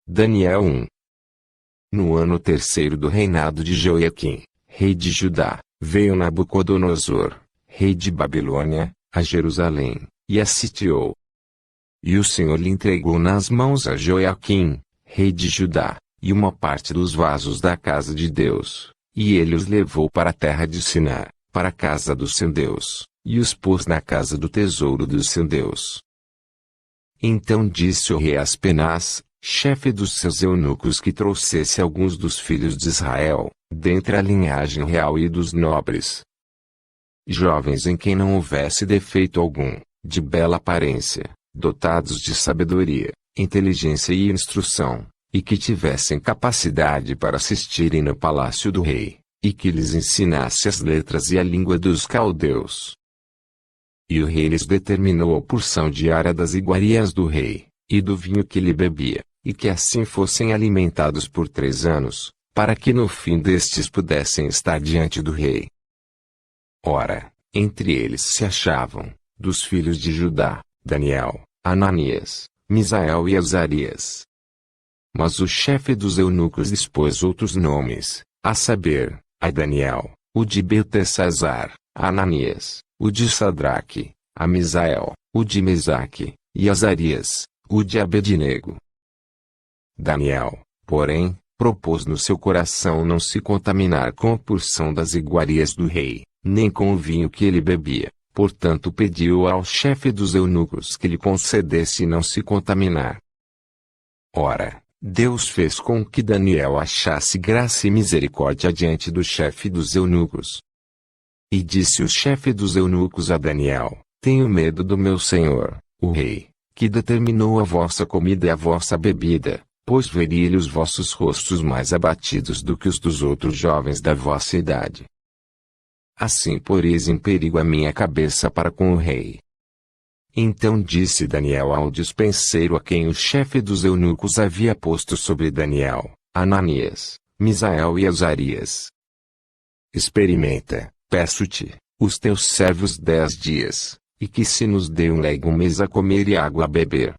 Daniel 1. No ano terceiro do reinado de Jeoiaquim, rei de Judá, veio Nabucodonosor, rei de Babilônia, a Jerusalém, e a sitiou. E o Senhor lhe entregou nas mãos a Jeoiaquim, rei de Judá, e uma parte dos vasos da casa de Deus, e ele os levou para a terra de Siná, para a casa do seu Deus, e os pôs na casa do tesouro do seu Deus. Então disse o rei Aspenaz, chefe dos seus eunucos, que trouxesse alguns dos filhos de Israel, dentre a linhagem real e dos nobres, jovens em quem não houvesse defeito algum, de bela aparência, dotados de sabedoria, inteligência e instrução, e que tivessem capacidade para assistirem no palácio do rei, e que lhes ensinasse as letras e a língua dos caldeus. E o rei lhes determinou a porção diária das iguarias do rei, e do vinho que ele bebia, e que assim fossem alimentados por 3 anos, para que no fim destes pudessem estar diante do rei. Ora, entre eles se achavam, dos filhos de Judá, Daniel, Ananias, Misael e Azarias. Mas o chefe dos eunucos dispôs outros nomes, a saber, a Daniel, o de Beltesazar, a Ananias, o de Sadraque, a Misael, o de Mesaque, e Azarias, o de Abednego. Daniel, porém, propôs no seu coração não se contaminar com a porção das iguarias do rei, nem com o vinho que ele bebia, portanto pediu ao chefe dos eunucos que lhe concedesse não se contaminar. Ora, Deus fez com que Daniel achasse graça e misericórdia diante do chefe dos eunucos. E disse o chefe dos eunucos a Daniel: Tenho medo do meu senhor, o rei, que determinou a vossa comida e a vossa bebida, pois veria-lhe os vossos rostos mais abatidos do que os dos outros jovens da vossa idade. Assim poreis em perigo a minha cabeça para com o rei. Então disse Daniel ao despenseiro a quem o chefe dos eunucos havia posto sobre Daniel, Ananias, Misael e Azarias: Experimenta, peço-te, os teus servos 10 dias, e que se nos dê um legumes a comer e água a beber.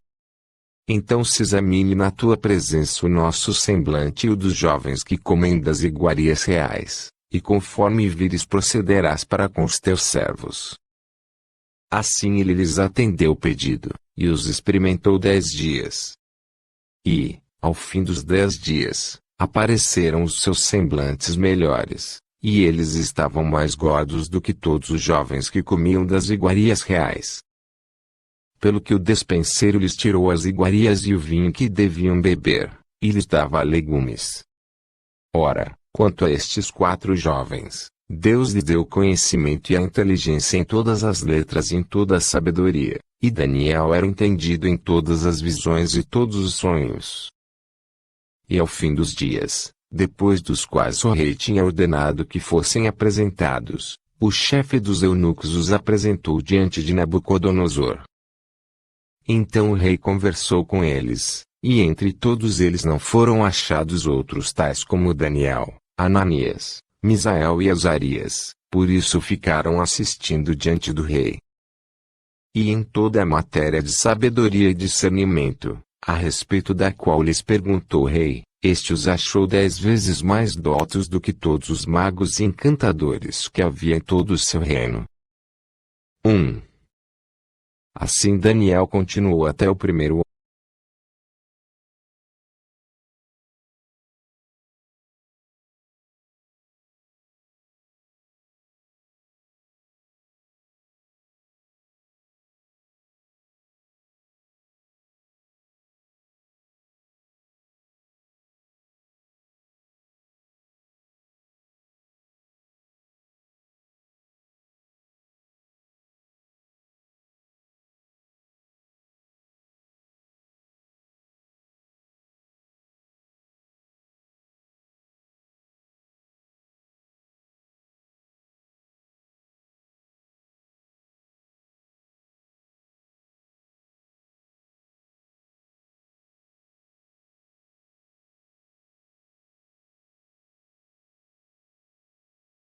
Então se examine na tua presença o nosso semblante e o dos jovens que comem das iguarias reais, e conforme vires procederás para com os teus servos. Assim ele lhes atendeu o pedido, e os experimentou 10 dias. E, ao fim dos 10 dias, apareceram os seus semblantes melhores, e eles estavam mais gordos do que todos os jovens que comiam das iguarias reais. Pelo que o despenseiro lhes tirou as iguarias e o vinho que deviam beber, e lhes dava legumes. Ora, quanto a estes 4 jovens, Deus lhes deu conhecimento e a inteligência em todas as letras e em toda a sabedoria, e Daniel era entendido em todas as visões e todos os sonhos. E ao fim dos dias, depois dos quais o rei tinha ordenado que fossem apresentados, o chefe dos eunucos os apresentou diante de Nabucodonosor. Então o rei conversou com eles, e entre todos eles não foram achados outros tais como Daniel, Ananias, Misael e Azarias, por isso ficaram assistindo diante do rei. E em toda a matéria de sabedoria e discernimento, a respeito da qual lhes perguntou o rei, este os achou 10 vezes mais dotos do que todos os magos e encantadores que havia em todo o seu reino. 1. Assim Daniel continuou até o 1º